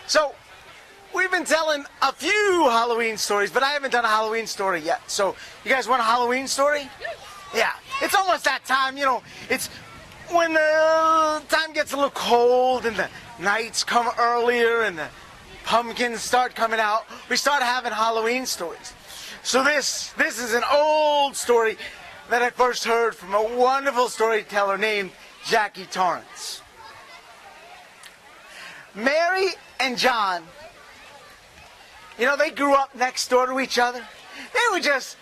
So, we've been telling a few Halloween stories, but I haven't done a Halloween story yet. So, you guys want a Halloween story? Yeah. It's almost that time, it's when the time gets a little cold and the nights come earlier and the pumpkins start coming out. We start having Halloween stories. So this is an old story that I first heard from a wonderful storyteller named Jackie Torrance. Mary and John, they grew up next door to each other. They were just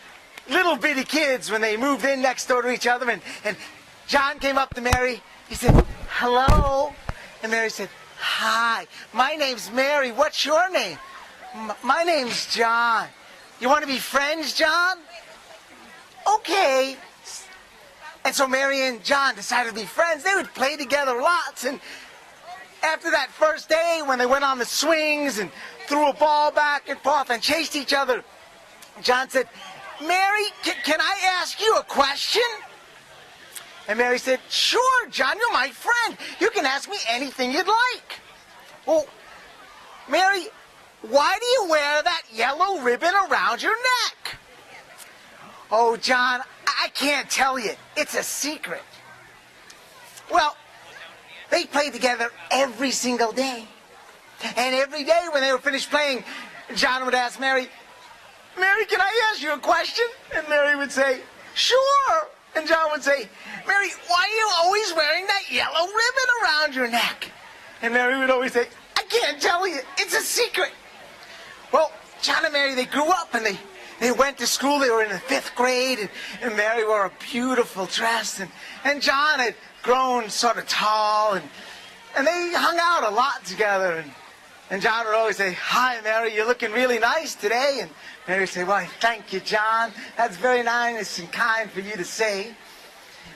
little bitty kids when they moved in next door to each other. And John came up to Mary. He said, "Hello." And Mary said, "Hi, my name's Mary. What's your name?" "My name's John." "You want to be friends, John?" "Okay." And so Mary and John decided to be friends. They would play together lots. And after that first day, when they went on the swings and threw a ball back and forth and chased each other, John said, "Mary, can I ask you a question?" And Mary said, "Sure, John, you're my friend. You can ask me anything you'd like." "Well, Mary, why do you wear that yellow ribbon around your neck?" "Oh, John, I can't tell you. It's a secret." Well, they played together every single day. And every day when they were finished playing, John would ask Mary, "Mary, can I ask you a question?" And Mary would say, "Sure." And John would say, "Mary, why are you always wearing that yellow ribbon around your neck?" And Mary would always say, "I can't tell you. It's a secret." Well, John and Mary, they grew up and they went to school. They were in the 5th grade, and Mary wore a beautiful dress, and John had grown sort of tall, and they hung out a lot together. And John would always say, "Hi, Mary, you're looking really nice today." And Mary would say, "Well, thank you, John. That's very nice and kind for you to say.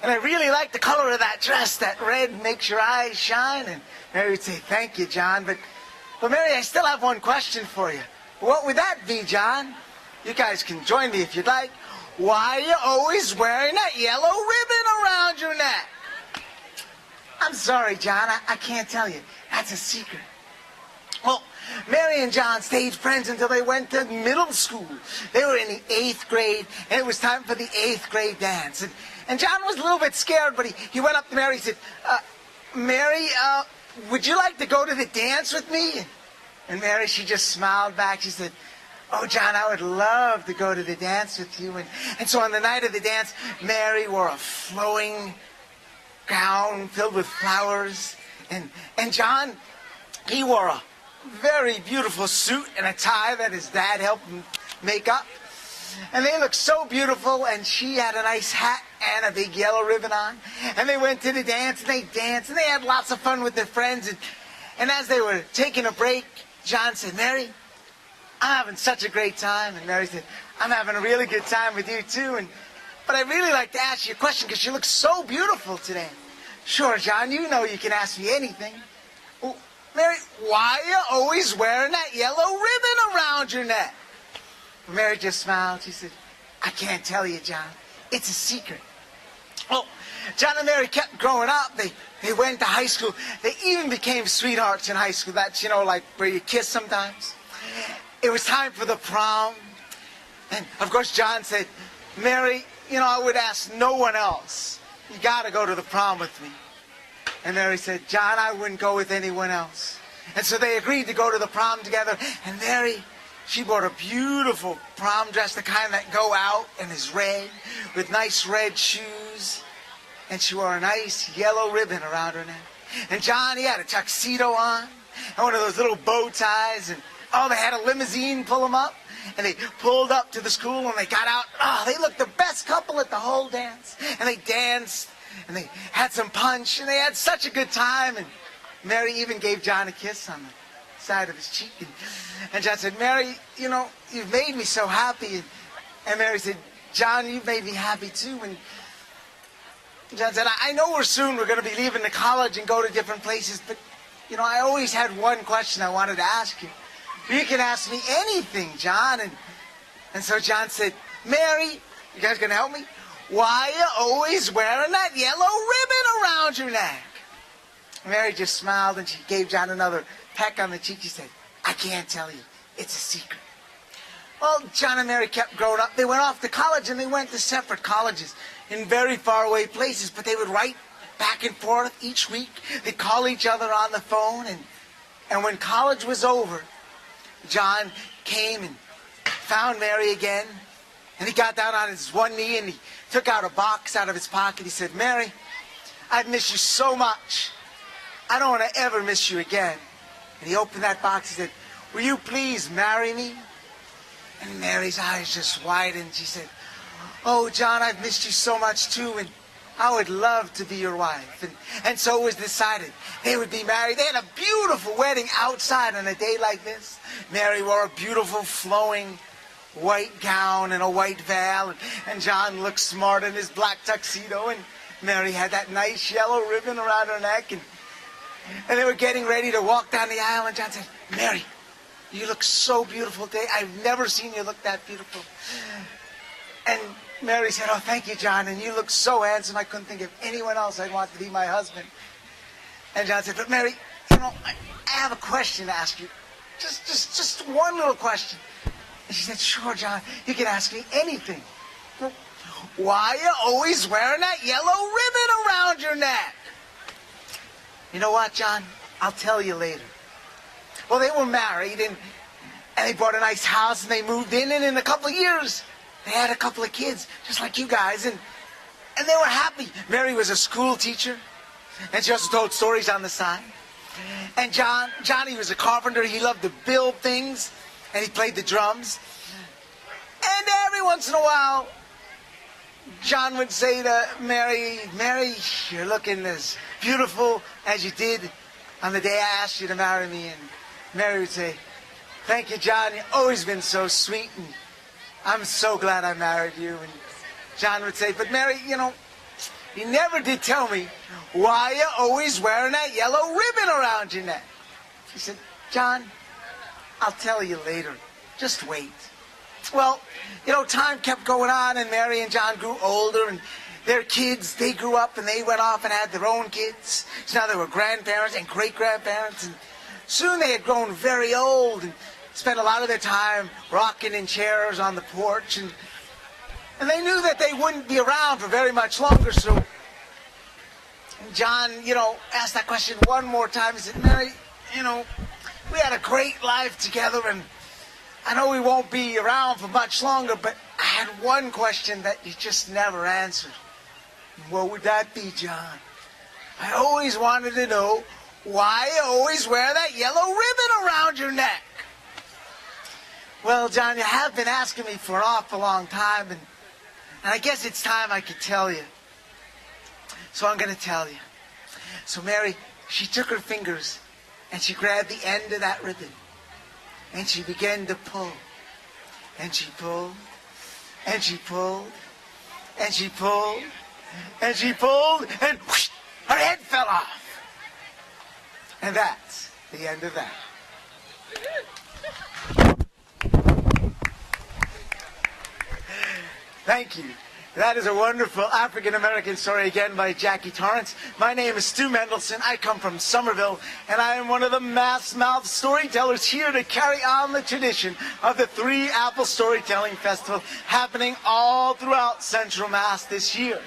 And I really like the color of that dress. That red makes your eyes shine." And Mary would say, "Thank you, John. But Mary, I still have one question for you." "What would that be, John?" You guys can join me if you'd like. "Why are you always wearing that yellow ribbon around your neck?" "I'm sorry, John. I can't tell you. That's a secret." Well, Mary and John stayed friends until they went to middle school. They were in the 8th grade, and it was time for the 8th grade dance. And John was a little bit scared, but he went up to Mary and said, "Mary, would you like to go to the dance with me?" And Mary, she just smiled back. She said, "Oh, John, I would love to go to the dance with you." And so on the night of the dance, Mary wore a flowing gown filled with flowers. And John, he wore a very beautiful suit and a tie that his dad helped him make up. And they looked so beautiful, and she had a nice hat and a big yellow ribbon on. And they went to the dance, and they danced, and they had lots of fun with their friends. And as they were taking a break, John said, "Mary, I'm having such a great time." And Mary said, "I'm having a really good time with you, too. But I'd really like to ask you a question because you look so beautiful today." "Sure, John, you know you can ask me anything." "Well, Mary, why are you always wearing that yellow ribbon around your neck?" Mary just smiled. She said, "I can't tell you, John. It's a secret." Well, John and Mary kept growing up. They went to high school. They even became sweethearts in high school. That's, like where you kiss sometimes. It was time for the prom. And, of course, John said, "Mary, I would ask no one else. You got to go to the prom with me." And Mary said, "John, I wouldn't go with anyone else." And so they agreed to go to the prom together. And Mary, she bought a beautiful prom dress, the kind that go out and is red, with nice red shoes. And she wore a nice yellow ribbon around her neck. And John, he had a tuxedo on, and one of those little bow ties. And, they had a limousine pull them up. And they pulled up to the school, and they got out. They looked the best couple at the whole dance. And they danced, and they had some punch, and they had such a good time. And Mary even gave John a kiss on the side of his cheek. And John said, "Mary, you've made me so happy." And Mary said, "John, you've made me happy too." And John said, "I know we're going to be leaving the college and go to different places, but, I always had one question I wanted to ask you. You can ask me anything, John." And so John said, "Mary, you guys going to help me? Why are you always wearing that yellow ribbon around your neck?" Mary just smiled, and she gave John another peck on the cheek. He said, I can't tell you. It's a secret. Well, John and Mary kept growing up. They went off to college, and they went to separate colleges in very faraway places, but they would write back and forth each week. They'd call each other on the phone, and when college was over, John came and found Mary again, and he got down on his one knee, and he took out a box out of his pocket. He said, Mary, I've missed you so much. I don't want to ever miss you again. And he opened that box. He said, will you please marry me? And Mary's eyes just widened. She said, oh, John, I've missed you so much too, and I would love to be your wife. And so it was decided they would be married. They had a beautiful wedding outside on a day like this. Mary wore a beautiful flowing white gown and a white veil, and John looked smart in his black tuxedo, and Mary had that nice yellow ribbon around her neck, and they were getting ready to walk down the aisle, and John said, Mary, you look so beautiful today. I've never seen you look that beautiful. And Mary said, oh, thank you, John, and you look so handsome. I couldn't think of anyone else I'd want to be my husband. And John said, but Mary, I have a question to ask you. Just one little question. And she said, sure, John, you can ask me anything. Why are you always wearing that yellow ribbon around your neck? You know what, John? I'll tell you later. Well, they were married, and they bought a nice house, and they moved in, and in a couple of years, they had a couple of kids, just like you guys, and they were happy. Mary was a school teacher, and she also told stories on the side. And Johnny was a carpenter. He loved to build things, and he played the drums. And every once in a while, John would say to Mary, Mary, you're looking as beautiful as you did on the day I asked you to marry me. And Mary would say, thank you, John. You've always been so sweet, and I'm so glad I married you. And John would say, but Mary, you never did tell me why you're always wearing that yellow ribbon around your neck. He said, John, I'll tell you later. Just wait. Well, time kept going on, and Mary and John grew older, and their kids, they grew up, and they went off and had their own kids. So now they were grandparents and great-grandparents, and soon they had grown very old and spent a lot of their time rocking in chairs on the porch, and they knew that they wouldn't be around for very much longer, so John, asked that question one more time. He said, Mary, we had a great life together, and I know we won't be around for much longer, but I had one question that you just never answered. What would that be, John? I always wanted to know why you always wear that yellow ribbon around your neck. Well, John, you have been asking me for an awful long time, and I guess it's time I could tell you. So I'm going to tell you. So Mary, she took her fingers, and she grabbed the end of that ribbon, and she began to pull. And she pulled, and she pulled, and she pulled, and she pulled, and whoosh, her head fell off. And that's the end of that. Thank you. That is a wonderful African-American story, again, by Jackie Torrance. My name is Stu Mendelson. I come from Somerville, and I am one of the mass-mouth storytellers here to carry on the tradition of the Three Apple Storytelling Festival happening all throughout Central Mass this year.